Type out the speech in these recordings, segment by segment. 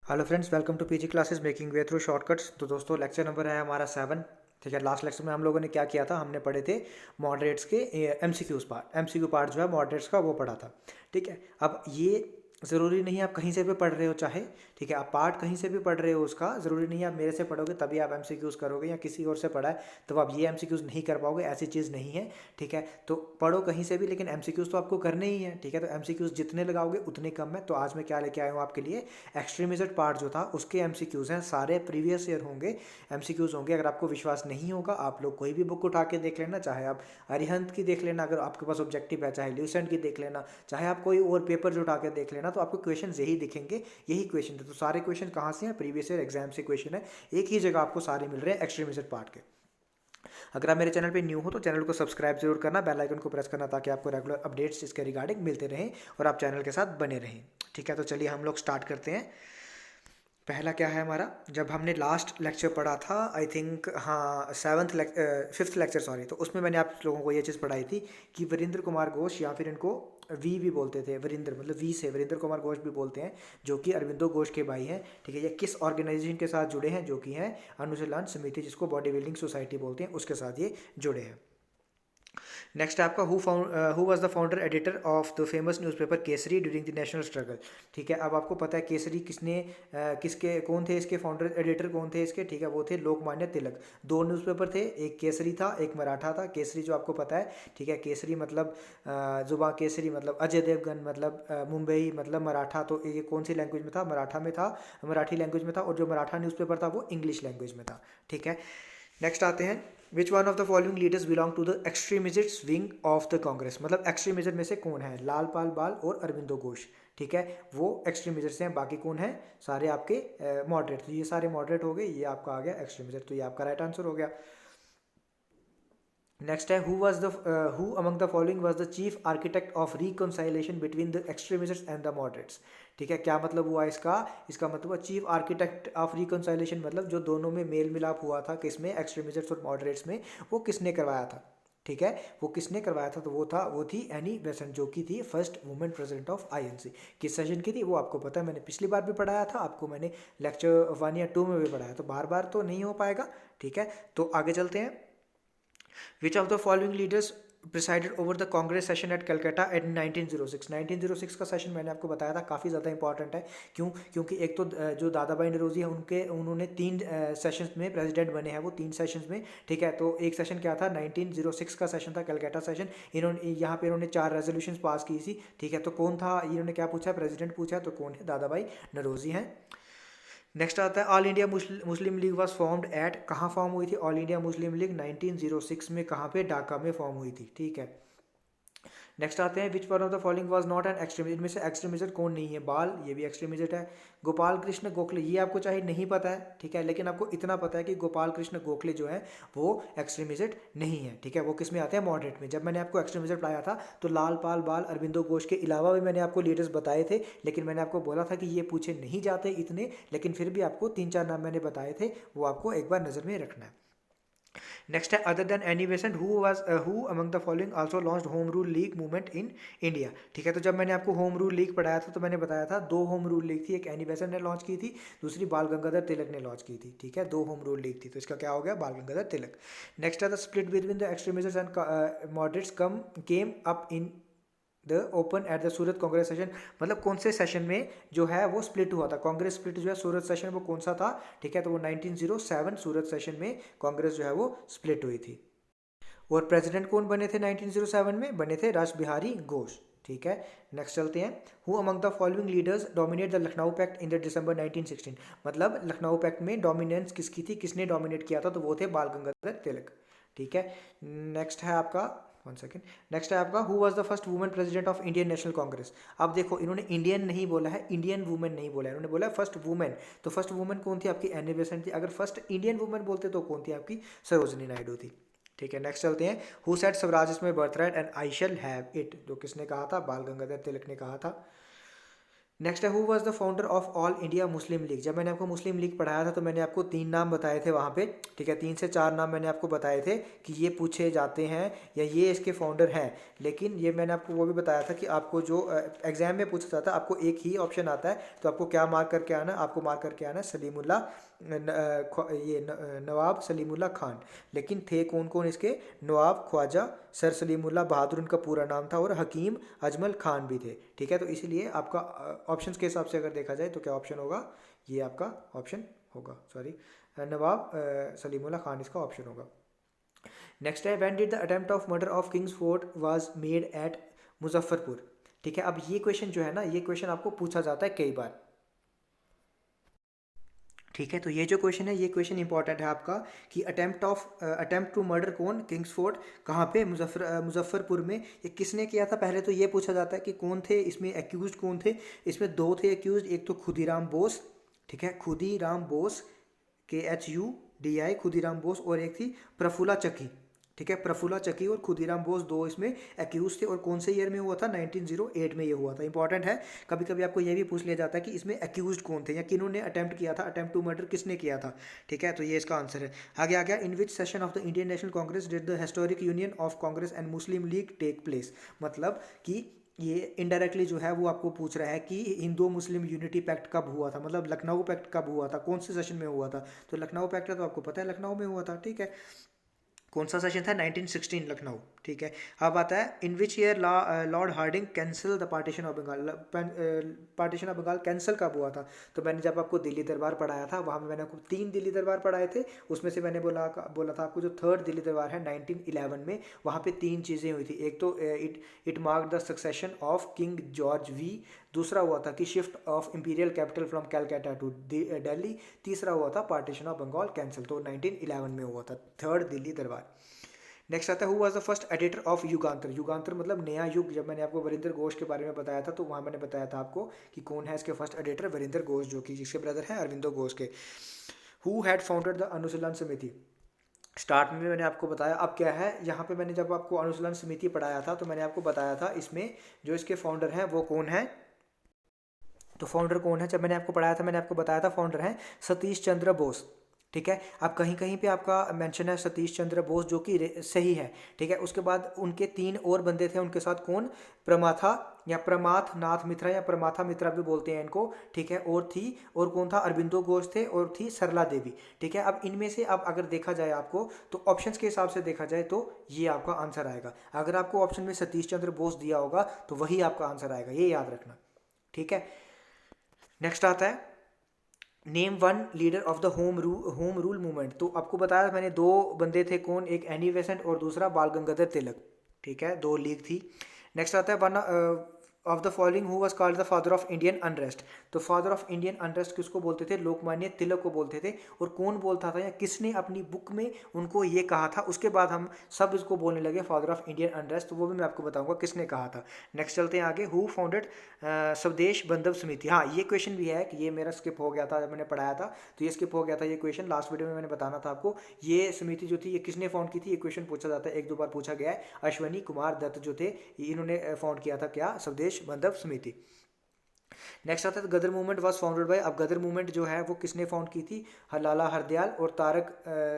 Hello friends, welcome to PG classes making way through shortcuts. तो दोस्तों lecture number है हमारा 7। ठीक है, लास्ट लेक्चर में हम लोगों ने क्या किया था, हमने पढ़े थे मॉडरेट्स के एमसीक्यूज पार्ट। एमसीक्यू पार्ट जो है मॉडरेट्स का वो पढ़ा था। ठीक है, अब ये ज़रूरी नहीं है आप कहीं से भी पढ़ रहे हो चाहे, ठीक है, आप पार्ट कहीं से भी पढ़ रहे हो, उसका ज़रूरी नहीं है आप मेरे से पढ़ोगे तभी आप एमसीक्यूज करोगे या किसी और से पढ़ा है तो आप ये एमसीक्यूज नहीं कर पाओगे, ऐसी चीज़ नहीं है। ठीक है, तो पढ़ो कहीं से भी लेकिन एमसीक्यूज तो आपको करने ही है। ठीक है, तो एमसीक्यूज जितने लगाओगे उतने कम है। तो आज मैं क्या लेके आया हूँ आपके लिए, एक्सट्रीमिज्ड पार्ट जो था उसके एमसीक्यूज हैं, सारे प्रीवियस ईयर होंगे, एमसीक्यूज होंगे। अगर आपको विश्वास नहीं होगा आप लोग कोई भी बुक उठा के देख लेना, चाहे आप अरिहंत की देख लेना अगर आपके पास ऑब्जेक्टिव है, चाहे ल्यूसेंट की देख लेना, चाहे आप कोई और पेपर जो उठा के देख लेना, तो आपको क्वेश्चन यही दिखेंगे, यही क्वेश्चन थे। तो सारे क्वेश्चन कहाँ से हैं, प्रीवियस ईयर एग्जाम से क्वेश्चन है, एक ही जगह आपको सारे मिल रहे हैं एक्सट्रीमिज्ड पार्ट के। अगर आप मेरे चैनल पे न्यू हो तो चैनल को सब्सक्राइब जरूर करना, बेल आइकन को प्रेस करना ताकि आपको रेगुलर अपडेट्स इसके रिगार्डिंग मिलते रहें और आप चैनल के साथ बने रहें। ठीक है, तो चलिए हम लोग स्टार्ट करते हैं। पहला क्या है हमारा, जब हमने लास्ट लेक्चर पढ़ा था आई थिंक, हाँ, फिफ्थ लेक्चर सॉरी, तो उसमें मैंने आप लोगों को ये चीज़ पढ़ाई थी कि वीरेंद्र कुमार घोष, या फिर इनको वी भी बोलते थे, वरिंदर मतलब वी से वरिंदर कुमार घोष भी बोलते हैं, जो कि अरविंदो घोष के भाई हैं। ठीक है, ये किस ऑर्गेनाइजेशन के साथ जुड़े हैं, जो कि हैं अनुशीलन समिति, जिसको बॉडी बिल्डिंग सोसाइटी बोलते हैं, उसके साथ ये जुड़े हैं। नेक्स्ट है आपका who was the founder editor of the famous newspaper Kesari during the national struggle. ठीक है, अब आपको पता है केसरी किसने किसके कौन थे, इसके फाउंडर एडिटर कौन थे इसके। ठीक है, वो थे लोकमान्य तिलक। दो न्यूज़पेपर थे, एक केसरी था एक मराठा था। केसरी जो आपको पता है, ठीक है, केसरी मतलब जुबा केसरी मतलब अजय देवगन मतलब मुंबई मतलब मराठा। तो ये कौन सी लैंग्वेज में था, मराठा में था, मराठी लैंग्वेज में था, और जो मराठा न्यूज़पेपर था वो इंग्लिश लैंग्वेज में था। ठीक है, नेक्स्ट आते हैं, which one of the following leaders belong to the extremist wing of the Congress. मतलब एक्सट्रीमिस्ट में से कौन है, लाल पाल बाल और अरविंदो घोष। ठीक है, वो एक्सट्रीमिस्ट से हैं, बाकी कौन है, सारे आपके मॉडरेट। तो ये सारे मॉडरेट हो गए, ये आपका आ गया एक्सट्रीमिस्ट, तो ये आपका राइट आंसर हो गया। नेक्स्ट है, who among the following was the chief architect of reconciliation between the extremists and the moderates. ठीक है, क्या मतलब हुआ इसका, इसका मतलब हुआ चीफ आर्किटेक्ट ऑफ रिकंसाइलेशन, मतलब जो दोनों में मेल मिलाप हुआ था किसमें, एक्सट्रीमिस्ट्स और मॉडरेट्स में, वो किसने करवाया था। ठीक है, वो किसने करवाया था, तो वो थी एनी बेसेंट, जो कि थी first women president of INC. किस सेशन की थी वो आपको पता है, मैंने पिछली बार भी पढ़ाया था आपको, मैंने लेक्चर 1 या 2 में भी पढ़ाया, तो बार बार तो नहीं हो पाएगा। ठीक है, तो आगे चलते हैं। Which of the following leaders presided over the Congress session at Calcutta in 1906? 1906 का सेशन मैंने आपको बताया था, काफ़ी ज़्यादा इंपॉर्टेंट है। क्यों, क्योंकि एक तो जो दादा भाई नौरोजी है उन्होंने 3 सेशंस में प्रेसिडेंट बने हैं, वो 3 सेशंस में। ठीक है, तो एक सेशन क्या था, 1906 का सेशन था, कलकत्ता सेशन। इन्होंने यहाँ पे इन्होंने 4 रेजोल्यूशन पास की थी। ठीक है, तो कौन था, इन्होंने क्या पूछा, प्रेसिडेंट पूछा, तो कौन है, दादा भाई नौरोजी हैं। नेक्स्ट आता है, all India Muslim league was formed at, कहाँ फॉर्म हुई थी ऑल इंडिया मुस्लिम लीग, 1906 में, कहाँ पे, ढाका में फॉर्म हुई थी। ठीक है, नेक्स्ट आते हैं, which one of the following was not an extremist, इनमें से एक्सट्रीमिस्ट कौन नहीं है, बाल, ये भी एक्सट्रीमिस्ट है। गोपाल कृष्ण गोखले, ये आपको चाहे नहीं पता है, ठीक है, लेकिन आपको इतना पता है कि गोपाल कृष्ण गोखले जो है वो एक्सट्रीमिस्ट नहीं है। ठीक है, वो किस में आते हैं, मॉडरेट में। जब मैंने आपको एक्सट्रीमिस्ट पढ़ाया था तो लाल पाल बाल अरविंदो घोष के अलावा भी मैंने आपको लीडर्स बताए थे, लेकिन मैंने आपको बोला था कि ये पूछे नहीं जाते इतने, लेकिन फिर भी आपको 3-4 नाम मैंने बताए थे, वो आपको एक बार नज़र में रखना है। नेक्स्ट है, other than Annie Besant who among the following also launched home rule league movement in India. ठीक है, तो जब मैंने आपको होम रूल लीग पढ़ाया था तो मैंने बताया था 2 होम रूल लीग थी, एक एनी बेसेंट ने लॉन्च की थी, दूसरी बाल गंगाधर तिलक ने लॉन्च की थी। ठीक है, 2 होम रूल लीग थी, तो इसका क्या हो गया, बाल गंगाधर तिलक। नेक्स्ट है, the split between the extremists and moderates came up in the open at the Surat Congress session. मतलब कौन से सेशन में जो है वो स्प्लिट हुआ था, कांग्रेस स्प्लिट जो है सूरत सेशन, वो कौन सा था। ठीक है, तो वो 1907 सूरत सेशन में कांग्रेस जो है वो स्प्लिट हुई थी। और प्रेसिडेंट कौन बने थे 1907 में, बने थे रास बिहारी घोष। ठीक है, नेक्स्ट चलते हैं, who among the following leaders dominate the Lucknow pact in the December 1916। मतलब लखनऊ पैक्ट में डोमिनेंस किसकी थी, किसने डोमिनेट किया था, तो वो थे बाल गंगाधर तिलक। ठीक है, नेक्स्ट है आपका, 1 सेकेंड, नेक्स्ट है आपका, who was the first women president of Indian National Congress. अब देखो, इन्होंने इंडियन नहीं बोला है, इंडियन वुमेन नहीं बोला है, इन्होंने बोला फर्स्ट वुमेन। तो फर्स्ट वुमेन कौन थी, आपकी एनी बेसेंट थी। अगर फर्स्ट इंडियन वुमेन बोलते तो कौन थी, आपकी सरोजनी नायडू थी। ठीक है, नेक्स्ट चलते हैं, who said Swaraj is my birth right and I shall have it. जो किसने कहा था, बाल गंगाधर तिलक ने कहा था। नेक्स्ट है who was the founder of all India Muslim league. जब मैंने आपको मुस्लिम लीग पढ़ाया था तो मैंने आपको 3 नाम बताए थे वहाँ पे, ठीक है, 3 से 4 नाम मैंने आपको बताए थे कि ये पूछे जाते हैं या ये इसके फाउंडर हैं। लेकिन ये मैंने आपको वो भी बताया था कि आपको जो एग्जाम में पूछा जाता है आपको एक ही ऑप्शन आता है, तो आपको क्या मार्क करके आना है, आपको मार्क करके आना है सलीमुल्ला नवाब सलीमुल्ला खान। लेकिन थे कौन कौन इसके, नवाब ख्वाजा सर सलीमुल्ला बहादुर उनका पूरा नाम था, और हकीम अजमल खान भी थे, ठीक है। तो इसलिए आपका ऑप्शंस के हिसाब से अगर देखा जाए तो क्या ऑप्शन होगा, ये आपका ऑप्शन होगा, सॉरी, नवाब सलीमुल्ला खान इसका ऑप्शन होगा। नेक्स्ट है when did the attempt of murder of Kings fort was made at Muzaffarpur. ठीक है, अब ये क्वेश्चन जो है ना, ये क्वेश्चन आपको पूछा जाता है कई बार, ठीक है। तो ये जो क्वेश्चन है ये क्वेश्चन इंपॉर्टेंट है आपका कि अटेम्प्ट टू मर्डर कौन, किंग्स फोर्ट कहाँ पे, मुजफ्फरपुर में, ये किसने किया था। पहले तो ये पूछा जाता है कि कौन थे इसमें एक्यूज, कौन थे इसमें, 2 थे एक्यूज, एक तो खुदीराम बोस, ठीक है, खुदीराम बोस KHUDI खुदीराम बोस, और एक थी प्रफुल्ला चकी, ठीक है, प्रफुल्ला चकी और खुदीराम बोस, 2 इसमें एक्यूज थे। और कौन से ईयर में हुआ था, 1908 में ये हुआ था। इंपॉर्टेंट है, कभी कभी आपको ये भी पूछ लिया जाता है कि इसमें एक्यूज कौन थे या किन्होंने अटेम्प्ट किया था, अटेम्प्ट टू मर्डर किसने किया था, ठीक है। तो ये इसका आंसर है। आगे आ गया, in which session of the Indian National Congress did the historic union of Congress and Muslim League take place. मतलब कि ये इनडायरेक्टली जो है वो आपको पूछ रहा है कि हिंदू मुस्लिम यूनिटी पैक्ट कब हुआ था, मतलब लखनऊ पैक्ट कब हुआ था, कौन से सेशन में हुआ था। तो लखनऊ पैक्ट है तो आपको पता है लखनऊ में हुआ था, ठीक है। कौन सा सेशन था, 1916 लखनऊ, ठीक है। अब आता है in which year Lord Hardinge cancel the partition of Bengal. Partition of Bengal cancel कब हुआ था। तो मैंने जब आपको दिल्ली दरबार पढ़ाया था वहाँ में मैंने आपको 3 दिल्ली दरबार पढ़ाए थे, उसमें से मैंने बोला था आपको जो थर्ड दिल्ली दरबार है 1911 में, वहाँ पे 3 चीज़ें हुई थी। एक तो it mark the succession of king George V, दूसरा हुआ था कि shift of imperial capital from Calcutta to Delhi, तीसरा हुआ था पार्टीशन ऑफ बंगाल कैंसिल, तो 1911 में हुआ था थर्ड दिल्ली दरबार। नेक्स्ट आता है who was the first editor of Yugantar. Yugantar मतलब नया युग। जब मैंने आपको वरिंदर घोष के बारे में बताया था तो वहाँ मैंने बताया था आपको कि कौन है इसके फर्स्ट एडिटर, वरिंदर घोष, जो कि जिसके ब्रदर हैं अरविंदो घोष के। हु हैड फाउंडेड द अनुशीलन समिति। स्टार्ट में मैंने आपको बताया, अब क्या है यहाँ पे मैंने जब आपको अनुशीलन समिति पढ़ाया था तो मैंने आपको बताया था इसमें जो इसके फाउंडर हैं वो कौन है। तो फाउंडर कौन है, जब मैंने आपको पढ़ाया था मैंने आपको बताया था फाउंडर हैं सतीश चंद्र बोस, ठीक है। अब कहीं कहीं पे आपका मेंशन है सतीश चंद्र बोस, जो कि सही है, ठीक है। उसके बाद उनके 3 और बंदे थे उनके साथ, कौन, प्रमाथा या प्रमाथ नाथ मित्रा या प्रमाथा मित्रा भी बोलते हैं इनको, ठीक है। और कौन था, अरबिंदो घोष थे, और थी सरला देवी, ठीक है। अब इनमें से अब अगर देखा जाए आपको तो ऑप्शंस के हिसाब से देखा जाए तो ये आपका आंसर आएगा। अगर आपको ऑप्शन में सतीश चंद्र बोस दिया होगा तो वही आपका आंसर आएगा, ये याद रखना, ठीक है। नेक्स्ट आता है name one leader of the home rule movement. तो आपको बताया मैंने 2 बंदे थे, कौन, एक एनी बेसेंट और दूसरा बाल गंगाधर तिलक, ठीक है, 2 लीग थी। नेक्स्ट आता है one of the following who was called the father of Indian unrest. तो फादर ऑफ इंडियन अनरेस्ट किसको बोलते थे, लोकमान्य तिलक को बोलते थे। और कौन बोलता था या किसने अपनी बुक में उनको ये कहा था, उसके बाद हम सब इसको बोलने लगे फादर ऑफ इंडियन अनरेस्ट, तो वो भी मैं आपको बताऊंगा किसने कहा था। नेक्स्ट चलते हैं आगे, हु फाउंडेड स्वदेश बंधव समिति। हाँ, ये क्वेश्चन भी है कि ये मेरा स्किप हो गया था जब मैंने पढ़ाया था, तो ये स्किप हो गया था ये क्वेश्चन, लास्ट वीडियो में मैंने बताना था आपको। ये समिति जो थी ये किसने फाउंड की थी, ये क्वेश्चन पूछा जाता है, 1-2 बार पूछा गया है। अश्वनी कुमार दत्त जो थे इन्होंने फाउंड किया था क्या, स्वदेश बंधव समिति। नेक्स्ट आता है गदर मूवमेंट वाज फाउंडेड बाय। अब गदर मूवमेंट जो है वो किसने फाउंड की थी, लाला हरदयाल और तारक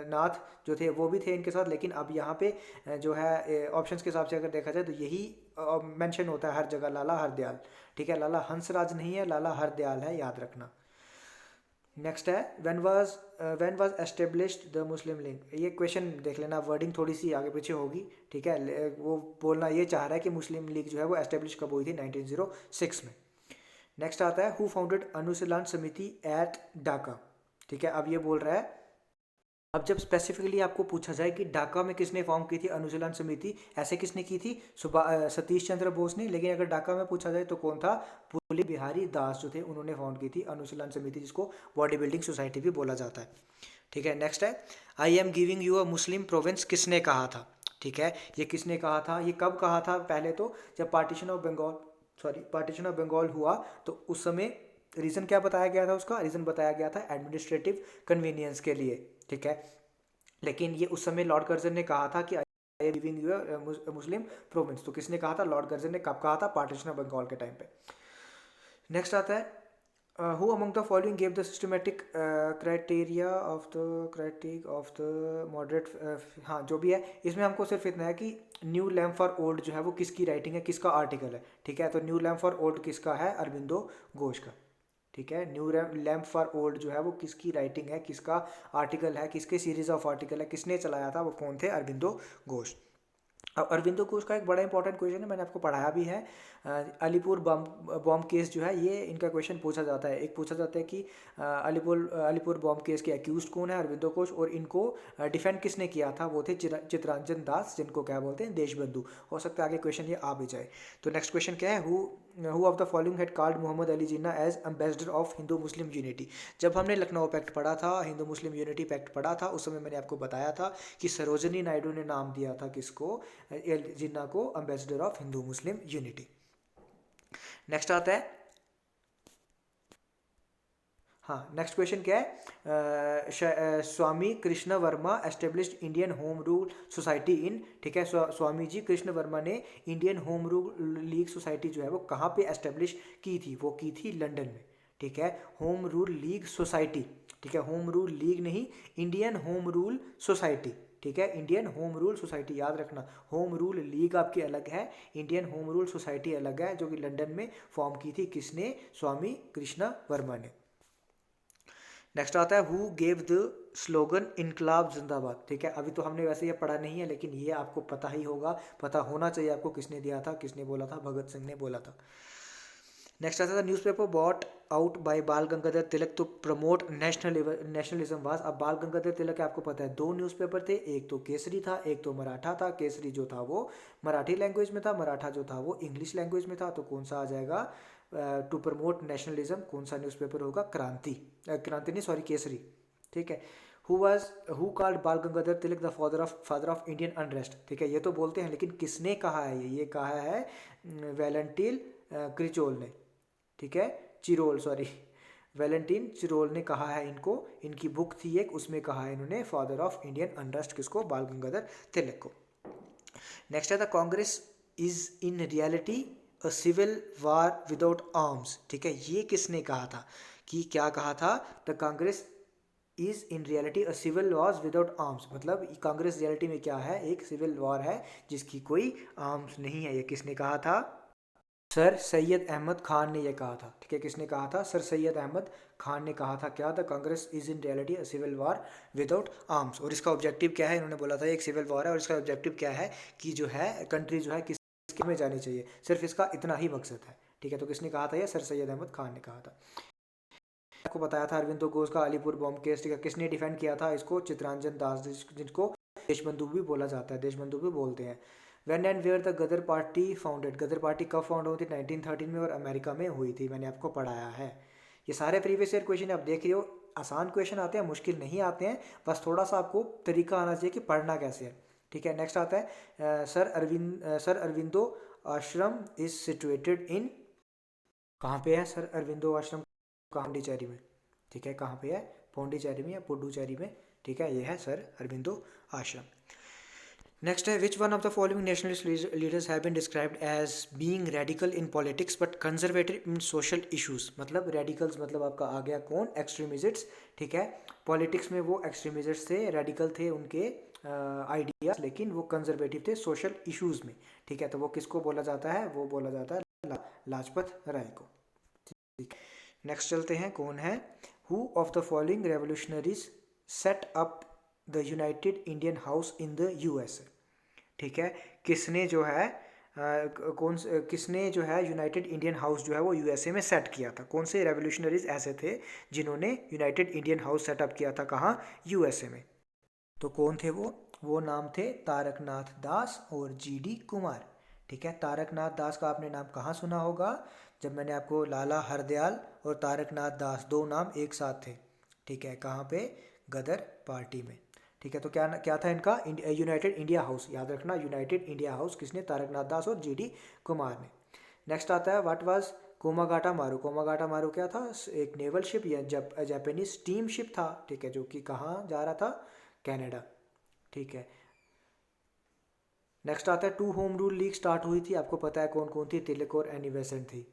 नाथ जो थे वो भी थे इनके साथ। लेकिन अब यहाँ पे जो है ऑप्शंस के हिसाब से अगर देखा जाए तो यही मेंशन होता है हर जगह, लाला हरदयाल, ठीक है। लाला हंसराज नहीं है, लाला हरदयाल है, याद रखना। नेक्स्ट है when was established the Muslim league. ये क्वेश्चन देख लेना, वर्डिंग थोड़ी सी आगे पीछे होगी, ठीक है। वो बोलना ये चाह रहा है कि मुस्लिम लीग जो है वो एस्टेब्लिश कब हुई थी, 1906 में। नेक्स्ट आता है हु फाउंडेड अनुशीलन समिति एट ढाका, ठीक है। अब ये बोल रहा है, अब जब स्पेसिफिकली आपको पूछा जाए कि ढाका में किसने फॉर्म की थी अनुशीलन समिति, ऐसे किसने की थी, सतीश चंद्र बोस ने। लेकिन अगर ढाका में पूछा जाए तो कौन था, पुली बिहारी दास जो थे उन्होंने फाउंड की थी अनुशीलन समिति, जिसको बॉडी बिल्डिंग सोसाइटी भी बोला जाता है, ठीक है। नेक्स्ट है I am giving you a Muslim province, किसने कहा था, ठीक है। ये किसने कहा था, ये कब कहा था, पहले तो जब पार्टीशन ऑफ बंगाल हुआ तो उस समय रीज़न क्या बताया गया था, उसका रीज़न बताया गया था एडमिनिस्ट्रेटिव कन्वीनियंस के लिए, ठीक है। लेकिन ये उस समय लॉर्ड कर्जन ने कहा था कि I am giving you Muslim province, तो किसने कहा था, लॉर्ड कर्जन ने कब कहा था, पार्टीशन ऑफ बंगाल के टाइम पे। नेक्स्ट आता है who among the following gave the systematic criteria of the moderate. हाँ जो भी है इसमें हमको सिर्फ इतना है कि न्यू लैम्प फॉर ओल्ड जो है वो किसकी राइटिंग है, किसका आर्टिकल है। ठीक है, तो न्यू लैम्प फॉर ओल्ड किसका है, अरबिंदो घोष का। ठीक है, न्यू लैम्प फॉर ओल्ड जो है वो किसकी राइटिंग है, किसका आर्टिकल है, किसके सीरीज ऑफ आर्टिकल है, किसने चलाया था, वो कौन थे, अरबिंदो घोष। अब अरविंदो घोष का एक बड़ा इंपॉर्टेंट क्वेश्चन है, मैंने आपको पढ़ाया भी है। अलीपुर बॉम्ब केस जो है ये इनका क्वेश्चन पूछा जाता है। एक पूछा जाता है कि अलीपुर बॉम्ब केस के अक्यूज कौन है, अरविंदो घोष, और इनको डिफेंड किसने किया था, वो थे चितरंजन दास, जिनको क्या बोलते हैं, देशबंधु। हो सकता है आगे क्वेश्चन ये आ भी जाए। तो नेक्स्ट क्वेश्चन क्या है, who of the following had called Mohammad Ali Jinnah as ambassador of Hindu Muslim unity. जब हमने लखनऊ पैक्ट पढ़ा था, हिंदू मुस्लिम यूनिटी पैक्ट पढ़ा था, उस समय मैंने आपको बताया था कि सरोजनी नायडू ने नाम दिया था किसको, जिन्ना को, ambassador of Hindu Muslim unity. Next आता है, हाँ नेक्स्ट क्वेश्चन क्या है, Swami Krishna Varma established Indian home rule society in. ठीक है, स्वामी जी कृष्ण वर्मा ने Indian home rule league society जो है वो कहाँ पे एस्टेब्लिश की थी, वो की थी लंदन में। ठीक है, होम रूल लीग सोसाइटी। ठीक है, होम रूल लीग नहीं, इंडियन होम रूल सोसाइटी। ठीक है, इंडियन होम रूल सोसाइटी याद रखना, होम रूल लीग आपकी अलग है, इंडियन होम रूल सोसाइटी अलग है, जो कि लंदन में फॉर्म की थी, किसने, स्वामी कृष्ण वर्मा ने। नेक्स्ट आता है हु गेव द स्लोगन इनकलाब जिंदाबाद। ठीक है, अभी तो हमने वैसे ये पढ़ा नहीं है, लेकिन ये आपको पता ही होगा, पता होना चाहिए आपको, किसने दिया था, किसने बोला था, भगत सिंह ने बोला था। नेक्स्ट आता था न्यूज़पेपर बॉट आउट बाय बाल गंगाधर तिलक टू प्रमोट नेशनलिज्म वाज। अब बाल गंगाधर तिलक आपको पता है दो न्यूज़पेपर थे, एक तो केसरी था, एक तो मराठा था। केसरी जो था वो मराठी लैंग्वेज में था, मराठा जो था वो इंग्लिश लैंग्वेज में था। तो कौन सा आ जाएगा, टू प्रमोट नेशनलिज्म, कौन सा न्यूज़पेपर होगा, क्रांति, क्रांति नहीं सॉरी, केसरी। ठीक है, who called Bal Gangadhar Tilak the father of Indian unrest. ठीक है, ये तो बोलते हैं, लेकिन किसने कहा है, ये कहा है वैलेंटिन क्रिचोल ने। ठीक है, चिरोल सॉरी, वैलेंटीन चिरोल ने कहा है इनको, इनकी बुक थी एक, उसमें कहा है इन्होंने फादर ऑफ इंडियन अनरेस्ट किसको, बाल गंगाधर तिलक को। नेक्स्ट है the Congress is in reality a civil war without arms. ठीक है, ये किसने कहा था, कि क्या कहा था, the Congress is in reality a civil war without arms, मतलब कांग्रेस रियलिटी में क्या है, एक सिविल वॉर है जिसकी कोई आर्म्स नहीं है। ये किसने कहा था, सर सैयद अहमद खान ने यह कहा था। ठीक है, किसने कहा था, सर सैयद अहमद खान ने कहा था क्या था, Congress is in reality a civil war without arms. और इसका ऑब्जेक्टिव क्या है, इन्होंने बोला था एक सिविल वॉर है, और इसका ऑब्जेक्टिव क्या है कि जो है कंट्री जो है किसके में जानी चाहिए, सिर्फ इसका इतना ही मकसद है। ठीक है, तो किसने कहा था, ये सर सैयद अहमद खान ने कहा था। आपको बताया था अरविंदो घोष का अलीपुर बॉम्ब केस। ठीक है, किसने डिफेंड किया था इसको, चितरंजन दास, जिनको देशबंधु भी बोला जाता है, देशबंधु भी बोलते हैं। When and where the Ghadar party founded, Ghadar party कब फाउंड हुई थी, 1913 में, और अमेरिका में हुई थी, मैंने आपको पढ़ाया है। ये सारे प्रीवियस ईयर क्वेश्चन आप देख रहे हो, आसान क्वेश्चन आते हैं, मुश्किल नहीं आते हैं, बस थोड़ा सा आपको तरीका आना चाहिए कि पढ़ना कैसे है। ठीक है, नेक्स्ट आता है सर अरविंदो आश्रम इज सिचुएटेड इन, कहाँ पे है सर अरविंदो आश्रम, पौंडीचेरी में। ठीक है, कहाँ पे है, पौंडीचेरी में या पुडुचेरी में। ठीक है, ये है सर अरविंदो आश्रम। नेक्स्ट है which one of the following nationalist leaders have been described as being radical in politics but conservative in social issues. मतलब रेडिकल्स मतलब आपका आ गया कौन, एक्सट्रीमिस्ट्स। ठीक है, पॉलिटिक्स में वो एक्सट्रीमिस्ट्स थे, रेडिकल थे उनके आइडियाज, लेकिन वो कंजर्वेटिव थे सोशल इश्यूज में। ठीक है, तो वो किसको बोला जाता है, वो बोला जाता है लाजपत राय को। ठीक है, नेक्स्ट चलते हैं, कौन है, who of the following revolutionaries set up the United Indian house in the US. ठीक है, किसने जो है किसने जो है यूनाइटेड इंडियन हाउस जो है वो यूएसए में सेट किया था, कौन से रेवोल्यूशनरीज ऐसे थे जिन्होंने यूनाइटेड इंडियन हाउस सेटअप किया था, कहाँ, यूएसए में। तो कौन थे वो नाम थे तारकनाथ दास और जीडी कुमार। ठीक है, तारकनाथ दास का आपने नाम कहाँ सुना होगा, जब मैंने आपको लाला हरदयाल और तारकनाथ दास दो नाम एक साथ थे। ठीक है, कहाँ पे, गदर पार्टी में। ठीक है, तो क्या क्या था इनका, यूनाइटेड इंडिया हाउस, याद रखना यूनाइटेड इंडिया हाउस किसने, तारकनाथ दास और जीडी कुमार ने। नेक्स्ट आता है व्हाट वाज कोमागाटा मारू। कोमागाटा मारू क्या था, एक नेवल शिप या जापानीज स्टीम शिप था। ठीक है, जो कि कहाँ जा रहा था, कनाडा। ठीक है, नेक्स्ट आता है to home rule league start हुई थी, आपको पता है कौन कौन थी, तिलक और एनी बेसेंट थी।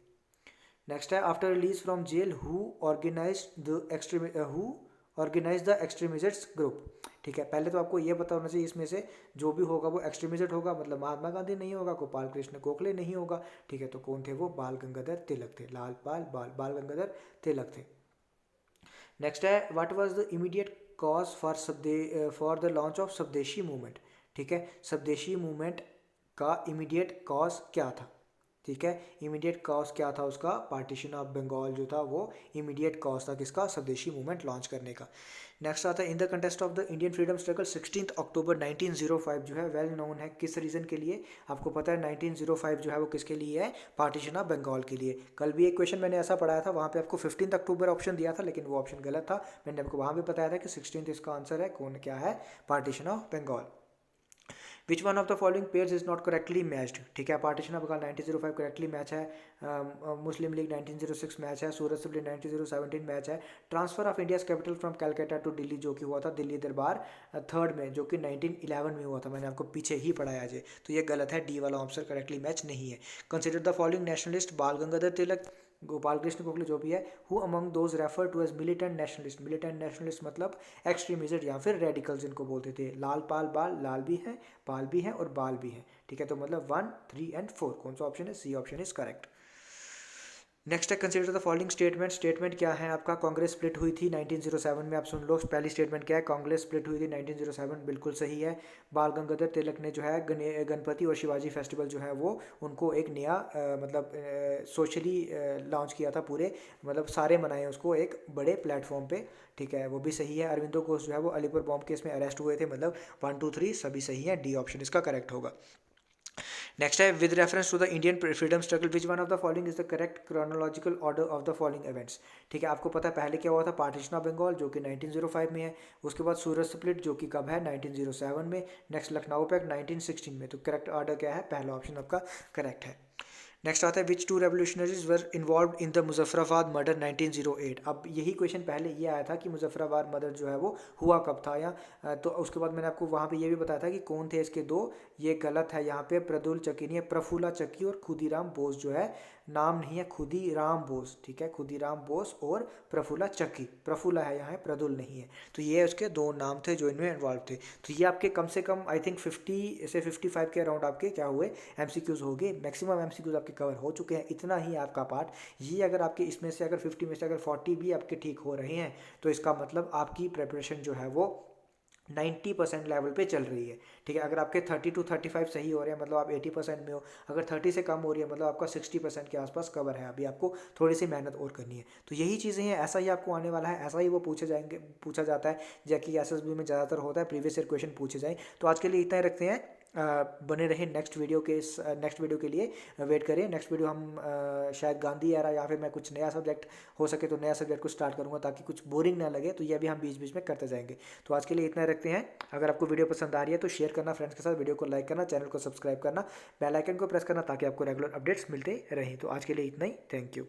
नेक्स्ट है after release from jail who organise the extremist group. ठीक है, पहले तो आपको ये पता होना चाहिए इसमें से जो भी होगा वो एक्सट्रीमिस्ट होगा, मतलब महात्मा गांधी नहीं होगा, गोपाल कृष्ण गोखले नहीं होगा। ठीक है, तो कौन थे वो? बाल गंगाधर तिलक थे, बाल गंगाधर तिलक थे। नेक्स्ट है what was the immediate cause for the launch of स्वदेशी मूवमेंट। ठीक है, स्वदेशी मूवमेंट का इमीडिएट कॉज क्या था? ठीक है, इमीडिएट कॉज क्या था उसका? पार्टीशन ऑफ बंगाल जो था वो इमीडिएट कॉज था किसका? स्वदेशी मूवमेंट लॉन्च करने का। नेक्स्ट आता है in the contest of the Indian freedom struggle 16 अक्टूबर 1905 जो है वेल नोन है किस रीजन के लिए? आपको पता है 1905 जो है वो किसके लिए है? पार्टीशन ऑफ बंगाल के लिए। कल भी एक क्वेश्चन मैंने ऐसा पढ़ाया था, वहाँ पे आपको 15 अक्टूबर ऑप्शन दिया था, लेकिन वो ऑप्शन गलत था। मैंने आपको वहाँ भी बताया था कि 16 इसका आंसर है। कौन क्या है? Partition of Bengal. Which one of the following pairs is not correctly matched. ठीक है, partition of Bengal 1905 correctly match है, मुस्लिम लीग 1906 मैच है, सूरत सिवली 1917 मैच है, transfer of India capital from Calcutta to Delhi जो कि हुआ था दिल्ली दरबार थर्ड में जो कि 1911 में हुआ था, मैंने आपको पीछे ही पढ़ाया है। तो ये गलत है, डी वाला आंसर करेक्टली मैच नहीं है। कंसिडर द फॉलोइंग नेशनलिस्ट बाल गंगाधर तिलक, गोपाल कृष्ण गोखले जो भी है, who among those refer to as militant nationalist. Militant nationalist मतलब एक्सट्रीमिस्ट या फिर रेडिकल्स इनको बोलते थे। लाल पाल बाल, लाल भी है, पाल भी है और बाल भी है। ठीक है, तो मतलब 1, 3 एंड 4 कौन सा ऑप्शन है? C option is correct. Next है consider the following statement. Statement क्या है आपका? कांग्रेस स्प्लिट हुई थी 1907 में। आप सुन लो, पहली स्टेटमेंट क्या है? कांग्रेस स्प्लिट हुई थी 1907, बिल्कुल सही है। बाल गंगाधर तिलक ने जो है गणपति और शिवाजी फेस्टिवल जो है वो उनको एक नया मतलब सोशली लॉन्च किया था, पूरे मतलब सारे मनाए उसको एक बड़े प्लेटफॉर्म पे। ठीक है, वो भी सही है। अरविंदो घोष जो है वो अलीपुर बॉम्ब केस में अरेस्ट हुए थे, मतलब 1, 2, 3 सभी सही है। डी ऑप्शन इसका करेक्ट होगा। नेक्स्ट है with reference to the Indian freedom struggle which one of the following is the correct chronological order of the following events. ठीक है, आपको पता है पहले क्या हुआ था? पार्टीशन ऑफ बंगाल जो कि 1905 में है, उसके बाद सूरत स्प्लिट जो कि कब है? 1907 में। नेक्स्ट लखनऊ पैक्ट 1916 में। तो करेक्ट ऑर्डर क्या है? पहला ऑप्शन आपका करेक्ट है। नेक्स्ट आता है which two revolutionaries were involved in the Muzaffarabad murder 1908। अब यही क्वेश्चन पहले ये आया था कि मुजफ्फराबाद मर्डर जो है वो हुआ कब था, या तो उसके बाद मैंने आपको वहाँ पे ये भी बताया था कि कौन थे इसके दो। ये गलत है, यहाँ पे प्रदुल चक्की नहीं है, प्रफुल्ला चक्की और खुदीराम बोस जो है, नाम नहीं है, खुदीराम बोस। ठीक है, खुदीराम बोस और प्रफुल्ला चक्की, प्रफुल्ला है यहाँ, प्रदुल नहीं है। तो ये उसके दो नाम थे जो इनमें इन्वॉल्व थे। तो ये आपके कम से कम आई थिंक 50 से 55 के अराउंड आपके क्या हुए? एमसीक्यूज हो गए। मैक्सिमम एमसीक्यूज आपके कवर हो चुके हैं। इतना ही आपका पार्ट ये, अगर आपके इसमें से अगर 50 में से अगर 40 भी आपके ठीक हो रहे हैं तो इसका मतलब आपकी प्रिपरेशन जो है वो 90% लेवल पे चल रही है। ठीक है, अगर आपके 30 to 35 सही हो रहे हैं मतलब आप 80% में हो। अगर 30 से कम हो रही है मतलब आपका 60% के आसपास कवर है। अभी आपको थोड़ी सी मेहनत और करनी है। तो यही चीज़ें हैं, ऐसा ही आपको आने वाला है, ऐसा ही वो पूछा जाता है जैकि एसएसबी में ज़्यादातर होता है, प्रीवियस ईयर क्वेश्चन पूछे जाए। तो आज के लिए इतना ही रखते हैं। बने रहे नेक्स्ट वीडियो के लिए वेट करें। नेक्स्ट वीडियो हम शायद गांधी एरा या फिर मैं कुछ नया सब्जेक्ट हो सके तो नया सब्जेक्ट को स्टार्ट करूंगा ताकि कुछ बोरिंग ना लगे। तो ये भी हम बीच बीच में करते जाएंगे। तो आज के लिए इतना रखते हैं। अगर आपको वीडियो पसंद आ रही है तो शेयर करना फ्रेंड्स के साथ, वीडियो को लाइक करना, चैनल को सब्सक्राइब करना, बेल आइकन को प्रेस करना ताकि आपको रेगुलर अपडेट्स मिलते रहें। तो आज के लिए इतना ही, थैंक यू।